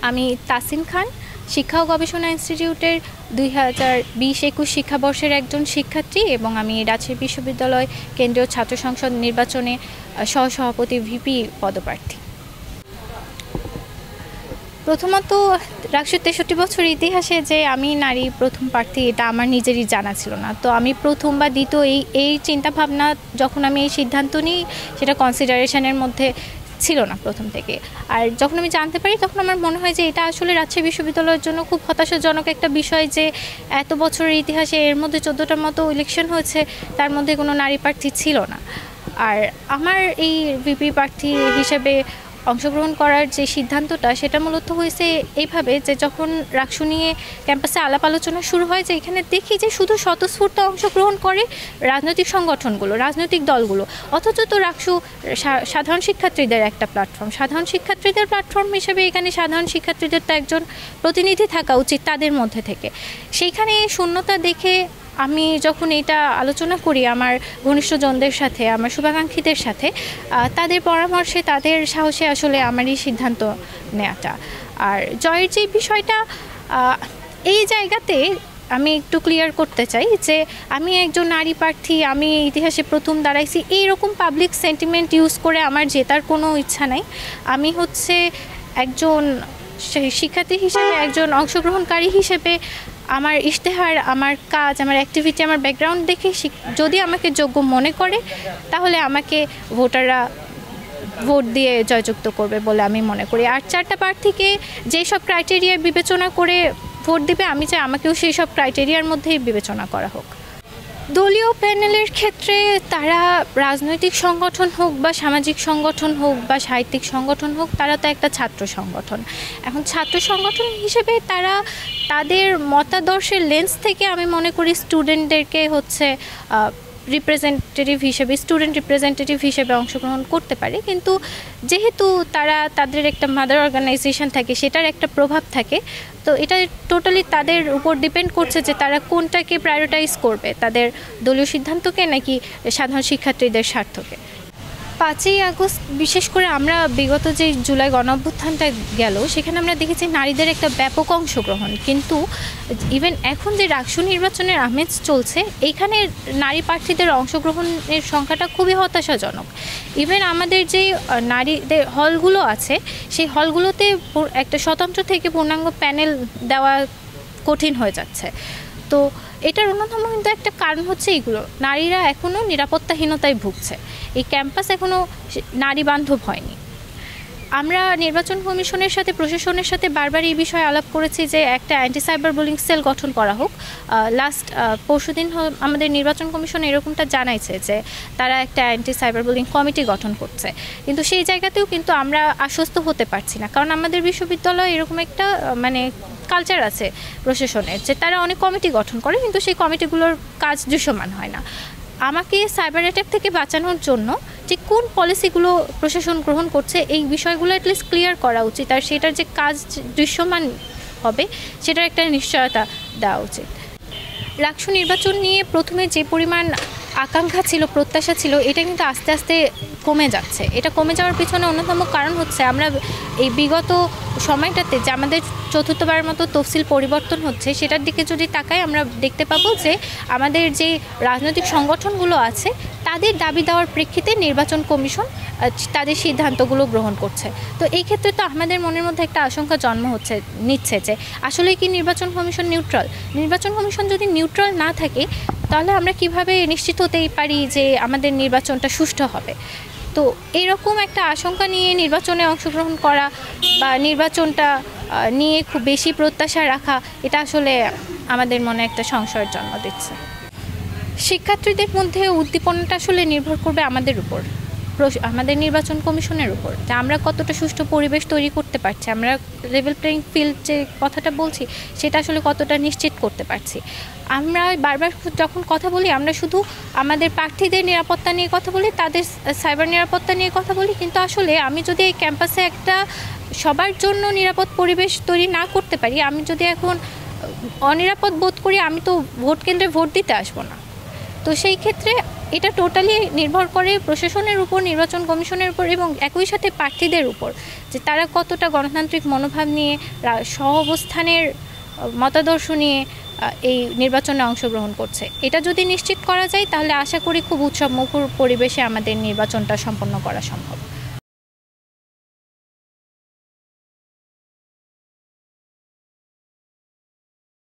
আমি তাসিন খান শিক্ষা ও গবেষণা ইনস্টিটিউটের 2020-21 শিক্ষাবর্ষের একজন শিক্ষার্থী এবং আমি রাজশাহী বিশ্ববিদ্যালয় কেন্দ্রীয় ছাত্র সংসদ নির্বাচনে সহসভাপতি ভিপি পদপ্রার্থী। প্রথমত রাকসুর 63 বছর ইতিহাসে যে আমি নারী প্রথম প্রার্থী এটা আমার নিজেরই জানা ছিল না। তো আমি প্রথম বা দ্বিতীয় এই চিন্তাভাবনা যখন আমি এই সিদ্ধান্ত নিই সেটা কনসিডারেশনের মধ্যে ছিল না প্রথম থেকে। আর যখন আমি জানতে পারি তখন আমার মনে হয় যে এটা আসলে রাজশাহী বিশ্ববিদ্যালয়ের জন্য খুব হতাশাজনক একটা বিষয় যে এত বছরের ইতিহাসে এর মধ্যে 14টার মতো ইলেকশন হয়েছে, তার মধ্যে কোনো নারী প্রার্থী ছিল না। আর আমার এই ভিপি প্রার্থী হিসেবে অংশগ্রহণ করার যে সিদ্ধান্তটা সেটা মূলত হয়েছে এইভাবে যে যখন রাকসু নিয়ে ক্যাম্পাসে আলাপ আলোচনা শুরু হয় যে এখানে দেখি যে শুধু স্বতঃস্ফূর্ত অংশগ্রহণ করে রাজনৈতিক সংগঠনগুলো, রাজনৈতিক দলগুলো, অথচ তো রাকসু সাধারণ শিক্ষার্থীদের একটা প্ল্যাটফর্ম। সাধারণ শিক্ষার্থীদের প্ল্যাটফর্ম হিসেবে এখানে সাধারণ শিক্ষার্থীদের তো একজন প্রতিনিধি থাকা উচিত তাদের মধ্যে থেকে। সেইখানে শূন্যতা দেখে আমি যখন এটা আলোচনা করি আমার ঘনিষ্ঠজনদের সাথে, আমার শুভাকাঙ্ক্ষীদের সাথে, তাদের পরামর্শে তাদের সাহসে আসলে আমারই সিদ্ধান্ত নেওয়াটা। আর জয়ের যে বিষয়টা এই জায়গাতে আমি একটু ক্লিয়ার করতে চাই যে আমি একজন নারী প্রার্থী, আমি ইতিহাসে প্রথম দাঁড়াইছি, এইরকম পাবলিক সেন্টিমেন্ট ইউজ করে আমার জেতার কোনো ইচ্ছা নাই। আমি হচ্ছে একজন শিক্ষার্থী হিসেবে, একজন অংশগ্রহণকারী হিসেবে আমার ইশতেহার, আমার কাজ, আমার অ্যাক্টিভিটি, আমার ব্যাকগ্রাউন্ড দেখে যদি আমাকে যোগ্য মনে করে তাহলে আমাকে ভোটাররা ভোট দিয়ে জয়যুক্ত করবে বলে আমি মনে করি। আর 4টা প্রার্থীকে যেসব ক্রাইটেরিয়া বিবেচনা করে ভোট দিবে আমি চাই আমাকেও সেই সব ক্রাইটেরিয়ার মধ্যেই বিবেচনা করা হোক। দলীয় প্যানেলের ক্ষেত্রে তারা রাজনৈতিক সংগঠন হোক বা সামাজিক সংগঠন হোক বা সাহিত্যিক সংগঠন হোক, তারা তো একটা ছাত্র সংগঠন। এখন ছাত্র সংগঠন হিসেবে তারা তাদের মতাদর্শের লেন্স থেকে আমি মনে করি স্টুডেন্টদেরকে হচ্ছে রিপ্রেজেন্টেটিভ হিসেবে, স্টুডেন্ট রিপ্রেজেন্টেটিভ হিসেবে অংশগ্রহণ করতে পারে। কিন্তু যেহেতু তারা তাদের একটা মাদার অর্গানাইজেশন থাকে, সেটার একটা প্রভাব থাকে, তো এটা টোটালি তাদের উপর ডিপেন্ড করছে যে তারা কোনটাকে প্রায়োরিটাইজ করবে, তাদের দলীয় সিদ্ধান্তকে নাকি সাধারণ শিক্ষার্থীদের স্বার্থকে। 5ই আগস্ট বিশেষ করে আমরা বিগত যে জুলাই গণঅভ্যুত্থানটা গেল সেখানে আমরা দেখেছি নারীদের একটা ব্যাপক অংশগ্রহণ, কিন্তু ইভেন এখন যে রাকসু নির্বাচনের আমেজ চলছে এইখানে নারী প্রার্থীদের অংশগ্রহণের সংখ্যাটা খুবই হতাশাজনক। ইভেন আমাদের যে নারীদের হলগুলো আছে সেই হলগুলোতে একটা স্বতন্ত্র থেকে পূর্ণাঙ্গ প্যানেল দেওয়া কঠিন হয়ে যাচ্ছে। তো এটার অন্যতম কিন্তু একটা কারণ হচ্ছে এইগুলো, নারীরা এখনও নিরাপত্তাহীনতায় ভুগছে, এই ক্যাম্পাস এখনও নারী বান্ধব হয়নি। আমরা নির্বাচন কমিশনের সাথে, প্রশাসনের সাথে বারবার এই বিষয়ে আলাপ করেছি যে একটা অ্যান্টি সাইবার বুলিং সেল গঠন করা হোক। লাস্ট পরশুদিন আমাদের নির্বাচন কমিশন এরকমটা জানাইছে যে তারা একটা অ্যান্টি সাইবার বুলিং কমিটি গঠন করছে, কিন্তু সেই জায়গাতেও কিন্তু আমরা আশ্বস্ত হতে পারছি না, কারণ আমাদের বিশ্ববিদ্যালয়ে এরকম একটা মানে কালচার আছে প্রশাসনের যে তারা অনেক কমিটি গঠন করে, কিন্তু সেই কমিটিগুলোর কাজ দৃশ্যমান হয় না। আমাকে সাইবার অ্যাটাক থেকে বাঁচানোর জন্য যে কোন পলিসিগুলো প্রশাসন গ্রহণ করছে এই বিষয়গুলো অ্যাটলিস্ট ক্লিয়ার করা উচিত, আর সেটার যে কাজ দৃশ্যমান হবে সেটার একটা নিশ্চয়তা দেওয়া উচিত। রাকসু নির্বাচন নিয়ে প্রথমে যে পরিমাণ আকাঙ্ক্ষা ছিল, প্রত্যাশা ছিল, এটা কিন্তু আস্তে আস্তে কমে যাচ্ছে। এটা কমে যাওয়ার পিছনে অন্যতম কারণ হচ্ছে আমরা এই বিগত সময়টাতে যে আমাদের চতুর্থবারের মতো তফসিল পরিবর্তন হচ্ছে সেটার দিকে যদি তাকাই আমরা দেখতে পাবো যে আমাদের যে রাজনৈতিক সংগঠনগুলো আছে তাদের দাবি দেওয়ার প্রেক্ষিতে নির্বাচন কমিশন তাদের সিদ্ধান্তগুলো গ্রহণ করছে। তো এই ক্ষেত্রে তো আমাদের মনের মধ্যে একটা আশঙ্কা জন্ম নিচ্ছে যে আসলে কি নির্বাচন কমিশন নিউট্রাল? নির্বাচন কমিশন যদি নিউট্রাল না থাকে তাহলে আমরা কিভাবে নিশ্চিত হতেই পারি যে আমাদের নির্বাচনটা সুষ্ঠু হবে? তো এরকম একটা আশঙ্কা নিয়ে নির্বাচনে অংশগ্রহণ করা বা নির্বাচনটা নিয়ে খুব বেশি প্রত্যাশা রাখা, এটা আসলে আমাদের মনে একটা সংশয়ের জন্ম দিচ্ছে। শিক্ষার্থীদের মধ্যে উদ্দীপনাটা আসলে নির্ভর করবে আমাদের উপর, আমাদের নির্বাচন কমিশনের উপর, যে আমরা কতটা সুষ্ঠু পরিবেশ তৈরি করতে পারছি, আমরা লেভেল প্লেইং ফিল্ড যে কথাটা বলছি সেটা আসলে কতটা নিশ্চিত করতে পারছি। আমরা বারবার যখন কথা বলি আমরা শুধু আমাদের প্রার্থীদের নিরাপত্তা নিয়ে কথা বলি, তাদের সাইবার নিরাপত্তা নিয়ে কথা বলি, কিন্তু আসলে আমি যদি এই ক্যাম্পাসে একটা সবার জন্য নিরাপদ পরিবেশ তৈরি না করতে পারি, আমি যদি এখন অনিরাপদ বোধ করি, আমি তো ভোট কেন্দ্রে ভোট দিতে আসবো না। তো সেই ক্ষেত্রে এটা টোটালি নির্ভর করে প্রশাসনের উপর, নির্বাচন কমিশনের উপর এবং একই সাথে প্রার্থীদের উপর, যে তারা কতটা গণতান্ত্রিক মনোভাব নিয়ে সহাবস্থানের মতাদর্শ নিয়ে এই নির্বাচনে অংশগ্রহণ করছে। এটা যদি নিশ্চিত করা যায় তাহলে আশা করি খুব উৎসবমুখর পরিবেশে আমাদের নির্বাচনটা সম্পন্ন করা সম্ভব।